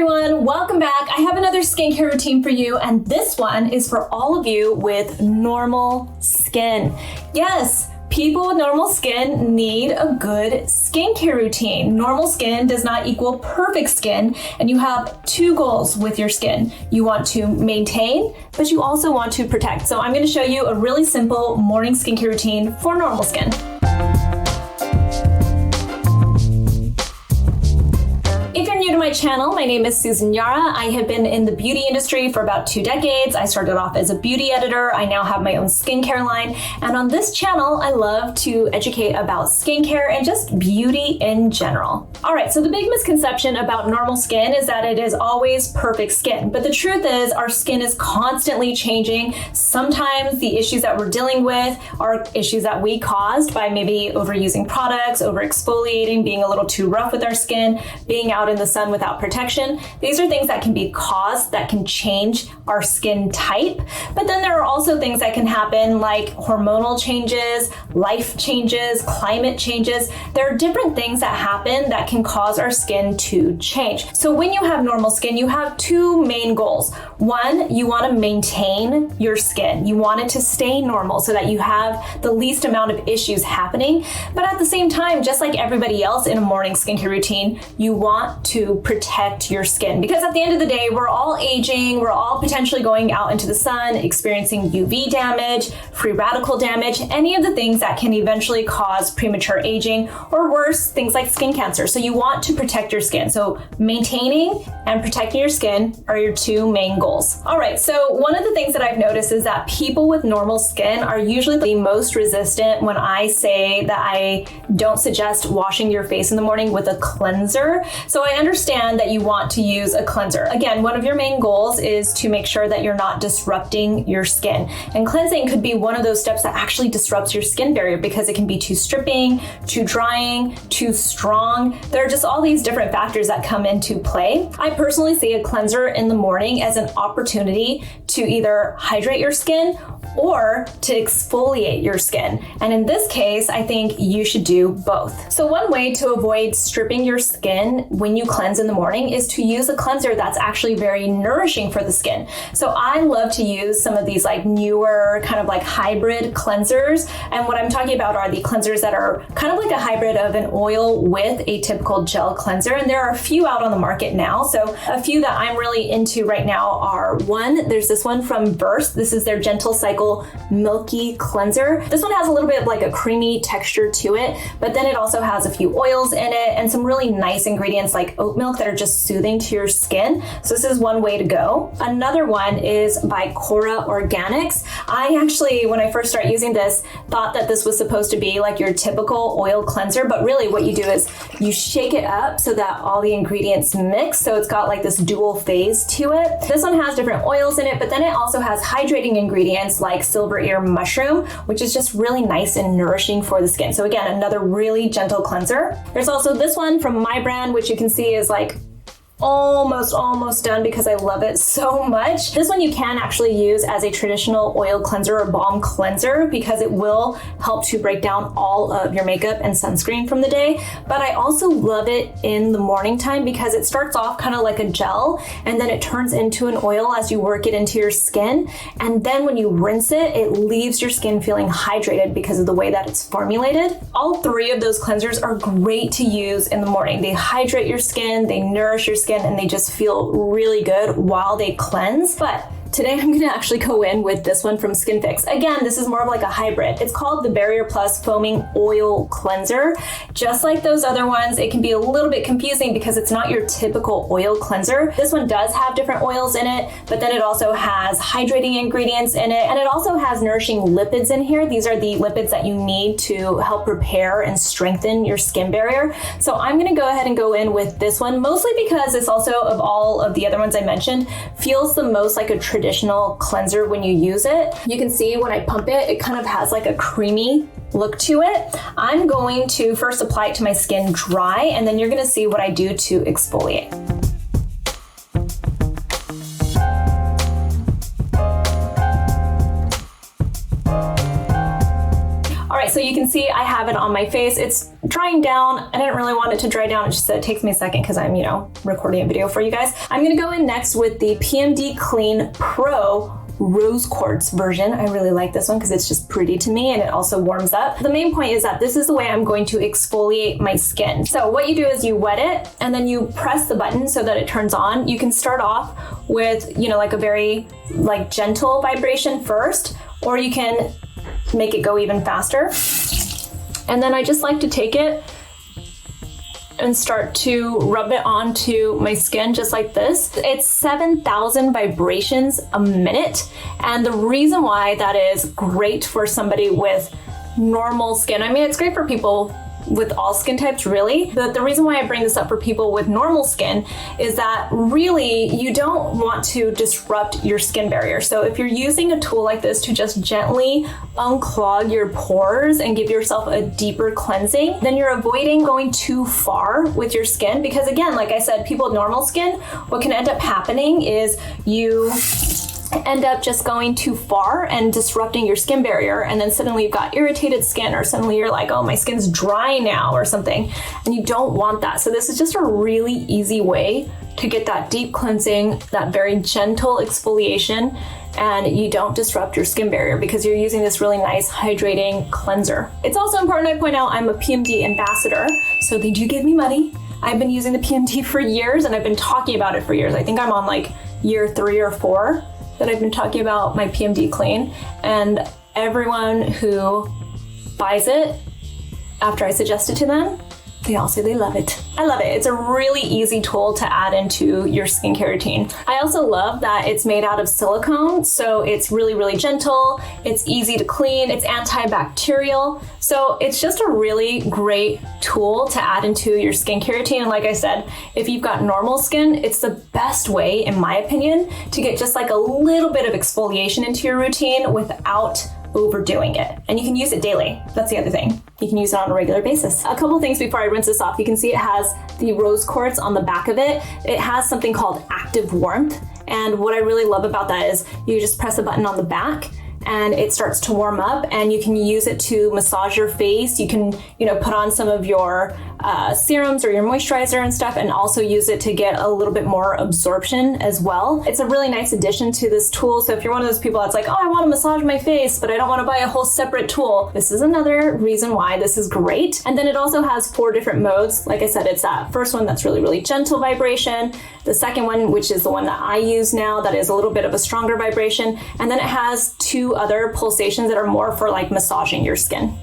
everyone, welcome back. I have another skincare routine for you, and this one is for all of you with normal skin. Yes, people with normal skin need a good skincare routine. Normal skin does not equal perfect skin, and you have two goals with your skin. You want to maintain, but you also want to protect. So I'm going to show you a really simple morning skincare routine for normal skin. New to my channel, my name is Susan Yara. I have been in the beauty industry for about 2 decades. I started off as a beauty editor. I now have my own skincare line. And on this channel, I love to educate about skincare and just beauty in general. All right, so the big misconception about normal skin is that it is always perfect skin. But the truth is our skin is constantly changing. Sometimes the issues that we're dealing with are issues that we caused by maybe overusing products, over exfoliating, being a little too rough with our skin, being out in the sun without protection. These are things that can be caused, that can change our skin type. But then there are also things that can happen like hormonal changes, life changes, climate changes. There are different things that happen that can cause our skin to change. So when you have normal skin, you have two main goals. One, you want to maintain your skin. You want it to stay normal so that you have the least amount of issues happening. But at the same time, just like everybody else in a morning skincare routine, you want to protect your skin, because at the end of the day, we're all aging, we're all potentially going out into the sun, experiencing UV damage, free radical damage, any of the things that can eventually cause premature aging, or worse, things like skin cancer. So you want to protect your skin. So maintaining and protecting your skin are your two main goals. All right, so one of the things that I've noticed is that people with normal skin are usually the most resistant when I say that I don't suggest washing your face in the morning with a cleanser. So I understand that you want to use a cleanser. Again, one of your main goals is to make sure that you're not disrupting your skin. And cleansing could be one of those steps that actually disrupts your skin barrier because it can be too stripping, too drying, too strong. There are just all these different factors that come into play. I personally see a cleanser in the morning as an opportunity to either hydrate your skin or to exfoliate your skin. And in this case, I think you should do both. So one way to avoid stripping your skin when you cleanse in the morning is to use a cleanser that's actually very nourishing for the skin. So I love to use some of these like newer kind of like hybrid cleansers. And what I'm talking about are the cleansers that are kind of like a hybrid of an oil with a typical gel cleanser. And there are a few out on the market now. So a few that I'm really into right now are one, there's this one from Burst. This is their Gentle Cycle Milky cleanser. This one has a little bit of like a creamy texture to it, but then it also has a few oils in it and some really nice ingredients like oat milk that are just soothing to your skin. So this is one way to go. Another one is by Kora Organics. I actually, when I first started using this, thought that this was supposed to be like your typical oil cleanser, but really what you do is you shake it up so that all the ingredients mix. So it's got like this dual phase to it. This one has different oils in it, but then it also has hydrating ingredients like silver ear mushroom, which is just really nice and nourishing for the skin. So again, another really gentle cleanser. There's also this one from my brand, which you can see is like almost done because I love it so much. This one you can actually use as a traditional oil cleanser or balm cleanser because it will help to break down all of your makeup and sunscreen from the day. But I also love it in the morning time because it starts off kind of like a gel and then it turns into an oil as you work it into your skin. And then when you rinse it, it leaves your skin feeling hydrated because of the way that it's formulated. All three of those cleansers are great to use in the morning. They hydrate your skin, they nourish your skin, and they just feel really good while they cleanse. But today I'm gonna actually go in with this one from Skinfix. Again, this is more of like a hybrid. It's called the Barrier Plus Foaming Oil Cleanser. Just like those other ones, it can be a little bit confusing because it's not your typical oil cleanser. This one does have different oils in it, but then it also has hydrating ingredients in it, and it also has nourishing lipids in here. These are the lipids that you need to help repair and strengthen your skin barrier. So I'm gonna go ahead and go in with this one, mostly because it's also, of all of the other ones I mentioned, feels the most like a traditional cleanser when you use it. You can see when I pump it, it kind of has like a creamy look to it. I'm going to first apply it to my skin dry, and then you're gonna see what I do to exfoliate. All right, so you can see I have it on my face. It's drying down. I didn't really want it to dry down. It just it takes me a second because I'm, recording a video for you guys. I'm gonna go in next with the PMD Clean Pro Rose Quartz version. I really like this one because it's just pretty to me and it also warms up. The main point is that this is the way I'm going to exfoliate my skin. So what you do is you wet it and then you press the button so that it turns on. You can start off with, like a very gentle vibration first, or you can make it go even faster. And then I just like to take it and start to rub it onto my skin just like this. It's 7,000 vibrations a minute. And the reason why that is great for somebody with normal skin, I mean, it's great for people with all skin types really, but the reason why I bring this up for people with normal skin is that really you don't want to disrupt your skin barrier. So if you're using a tool like this to just gently unclog your pores and give yourself a deeper cleansing, then you're avoiding going too far with your skin, because again, like I said, people with normal skin, what can end up happening is you end up just going too far and disrupting your skin barrier, and then suddenly you've got irritated skin, or suddenly you're like, oh, my skin's dry now or something, and you don't want that. So this is just a really easy way to get that deep cleansing, that very gentle exfoliation, and you don't disrupt your skin barrier because you're using this really nice hydrating cleanser. It's also important I point out I'm a PMD ambassador, so they do give me money. I've been using the PMD for years and I've been talking about it for years. I think I'm on year 3 or 4 that I've been talking about my PMD Clean, and everyone who buys it after I suggest it to them, they all say they love it. I love it. It's a really easy tool to add into your skincare routine. I also love that it's made out of silicone, so it's really, really gentle. It's easy to clean. It's antibacterial. So it's just a really great tool to add into your skincare routine. And like I said, if you've got normal skin, it's the best way, in my opinion, to get just a little bit of exfoliation into your routine without overdoing it. And you can use it daily. That's the other thing. You can use it on a regular basis. A couple things before I rinse this off. You can see it has the rose quartz on the back of it. It has something called active warmth. And what I really love about that is you just press a button on the back and it starts to warm up, and you can use it to massage your face. You can, put on some of your serums or your moisturizer and stuff, and also use it to get a little bit more absorption as well. It's a really nice addition to this tool. So if you're one of those people that's like, oh, I want to massage my face, but I don't want to buy a whole separate tool, this is another reason why this is great. And then it also has 4 different modes. Like I said, it's that first one that's really, really gentle vibration. The second one, which is the one that I use now, that is a little bit of a stronger vibration. And then it has 2 other pulsations that are more for massaging your skin.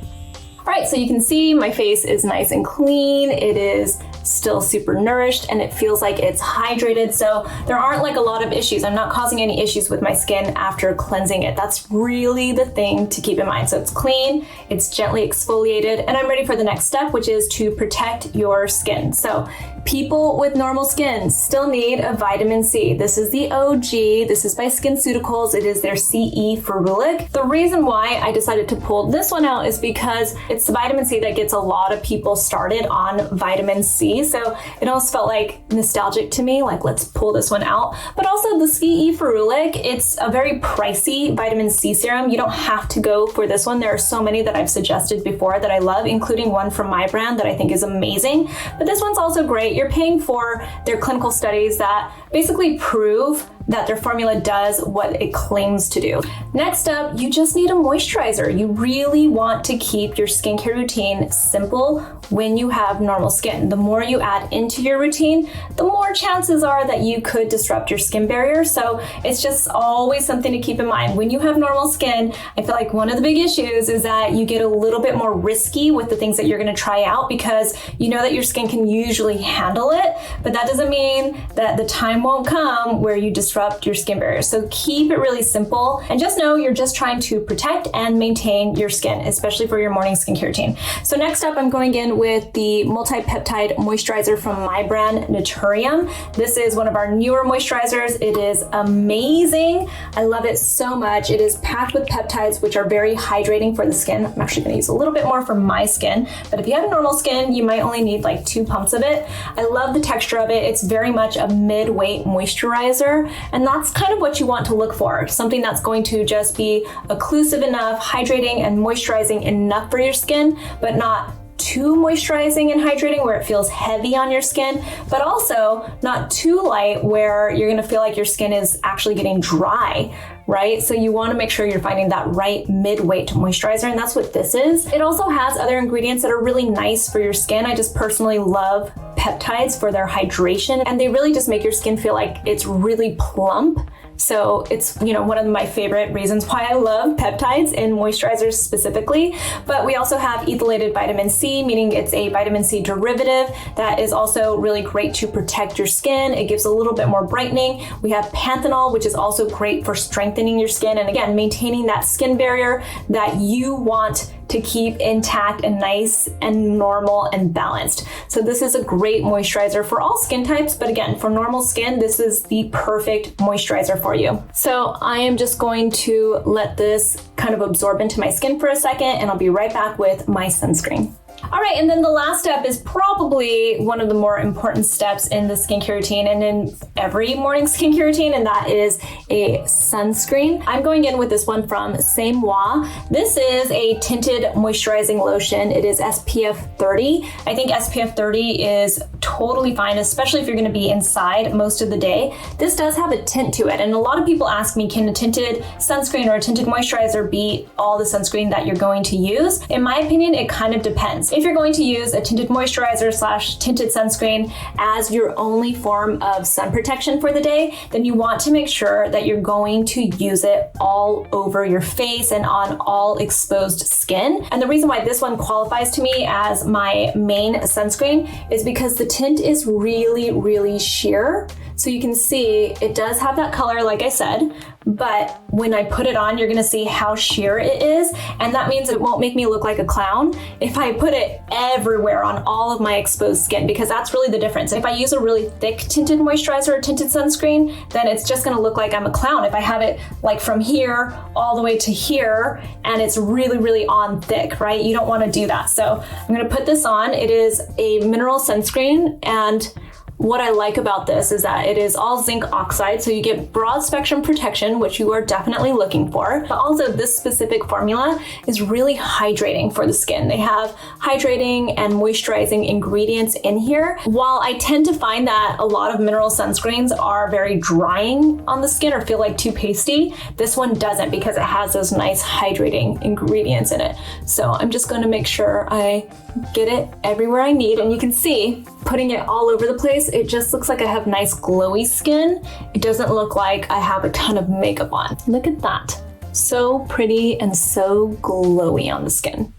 All right, so you can see my face is nice and clean. It is still super nourished and it feels like it's hydrated. So there aren't a lot of issues. I'm not causing any issues with my skin after cleansing it. That's really the thing to keep in mind. So it's clean, it's gently exfoliated, and I'm ready for the next step, which is to protect your skin. So people with normal skin still need a vitamin C. This is the OG. This is by SkinCeuticals. It is their C E Ferulic. The reason why I decided to pull this one out is because it's the vitamin C that gets a lot of people started on vitamin C. So it almost felt nostalgic to me, let's pull this one out. But also the C E Ferulic, it's a very pricey vitamin C serum. You don't have to go for this one. There are so many that I've suggested before that I love, including one from my brand that I think is amazing. But this one's also great. You're paying for their clinical studies that basically prove that their formula does what it claims to do. Next up, you just need a moisturizer. You really want to keep your skincare routine simple when you have normal skin. The more you add into your routine, the more chances are that you could disrupt your skin barrier. So it's just always something to keep in mind. When you have normal skin, I feel like one of the big issues is that you get a little bit more risky with the things that you're gonna try out, because you know that your skin can usually handle it, but that doesn't mean that the time won't come where you disrupt your skin barrier. So keep it really simple and just know you're just trying to protect and maintain your skin, especially for your morning skincare routine. So next up, I'm going in with the Multi-Peptide moisturizer from my brand, NATURIUM. This is one of our newer moisturizers. It is amazing. I love it so much. It is packed with peptides, which are very hydrating for the skin. I'm actually going to use a little bit more for my skin, but if you have normal skin, you might only need 2 pumps of it. I love the texture of it. It's very much a mid-weight moisturizer, and that's kind of what you want to look for. Something that's going to just be occlusive enough, hydrating and moisturizing enough for your skin, but not too moisturizing and hydrating where it feels heavy on your skin, but also not too light where you're gonna feel like your skin is actually getting dry, right? So you wanna make sure you're finding that right mid-weight moisturizer, and that's what this is. It also has other ingredients that are really nice for your skin. I just personally love peptides for their hydration, and they really just make your skin feel like it's really plump. So it's, you know, one of my favorite reasons why I love peptides in moisturizers specifically. But we also have ethylated vitamin C, meaning it's a vitamin C derivative that is also really great to protect your skin. It gives a little bit more brightening. We have panthenol, which is also great for strengthening your skin and again, maintaining that skin barrier that you want to keep intact and nice and normal and balanced. So this is a great moisturizer for all skin types, but again, for normal skin, this is the perfect moisturizer for you. So I am just going to let this kind of absorb into my skin for a second, and I'll be right back with my sunscreen. All right, and then the last step is probably one of the more important steps in the skincare routine and in every morning skincare routine, and that is a sunscreen. I'm going in with this one from Moi. This is a tinted moisturizing lotion. It is SPF 30. I think SPF 30 is totally fine, especially if you're gonna be inside most of the day. This does have a tint to it, and a lot of people ask me, can a tinted sunscreen or a tinted moisturizer beat all the sunscreen that you're going to use? In my opinion, it kind of depends. If you're going to use a tinted moisturizer / tinted sunscreen as your only form of sun protection for the day, then you want to make sure that you're going to use it all over your face and on all exposed skin. And the reason why this one qualifies to me as my main sunscreen is because the tint is really, really sheer. So you can see it does have that color, like I said, but when I put it on, you're gonna see how sheer it is. And that means it won't make me look like a clown if I put it everywhere on all of my exposed skin, because that's really the difference. If I use a really thick tinted moisturizer or tinted sunscreen, then it's just gonna look like I'm a clown. If I have it like from here all the way to here, and it's really, really on thick, right? You don't wanna do that. So I'm gonna put this on. It is a mineral sunscreen, and what I like about this is that it is all zinc oxide, so you get broad spectrum protection, which you are definitely looking for. But also this specific formula is really hydrating for the skin. They have hydrating and moisturizing ingredients in here. While I tend to find that a lot of mineral sunscreens are very drying on the skin or feel like too pasty, this one doesn't, because it has those nice hydrating ingredients in it. So I'm just going to make sure I get it everywhere I need, and you can see putting it all over the place, it just looks like I have nice glowy skin. It doesn't look like I have a ton of makeup on. Look at that. So pretty and so glowy on the skin.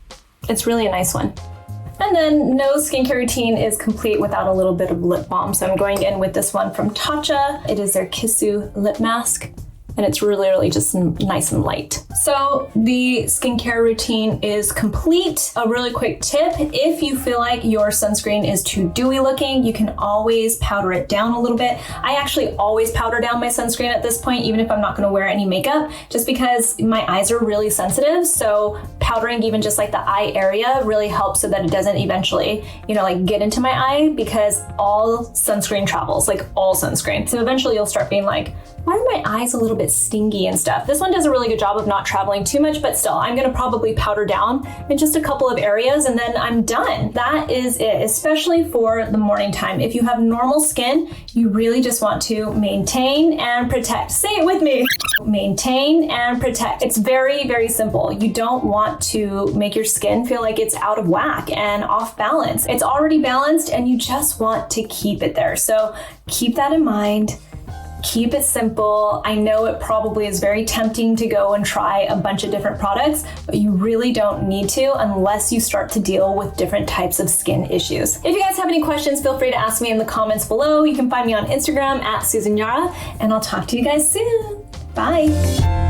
It's really a nice one. And then no skincare routine is complete without a little bit of lip balm. So I'm going in with this one from Tatcha. It is their Kissu lip mask, and it's really, really just nice and light. So the skincare routine is complete. A really quick tip, if you feel like your sunscreen is too dewy looking, you can always powder it down a little bit. I actually always powder down my sunscreen at this point, even if I'm not gonna wear any makeup, just because my eyes are really sensitive. So powdering even just like the eye area really helps so that it doesn't eventually, like get into my eye, because all sunscreen travels, like all sunscreen. So eventually you'll start being like, why are my eyes a little bit stingy and stuff? This one does a really good job of not traveling too much, but still, I'm gonna probably powder down in just a couple of areas and then I'm done. That is it, especially for the morning time. If you have normal skin, you really just want to maintain and protect. Say it with me. Maintain and protect. It's very, very simple. You don't want to make your skin feel like it's out of whack and off balance. It's already balanced and you just want to keep it there. So keep that in mind. Keep it simple. I know it probably is very tempting to go and try a bunch of different products, but you really don't need to unless you start to deal with different types of skin issues. If you guys have any questions, feel free to ask me in the comments below. You can find me on Instagram @SusanYara, and I'll talk to you guys soon. Bye.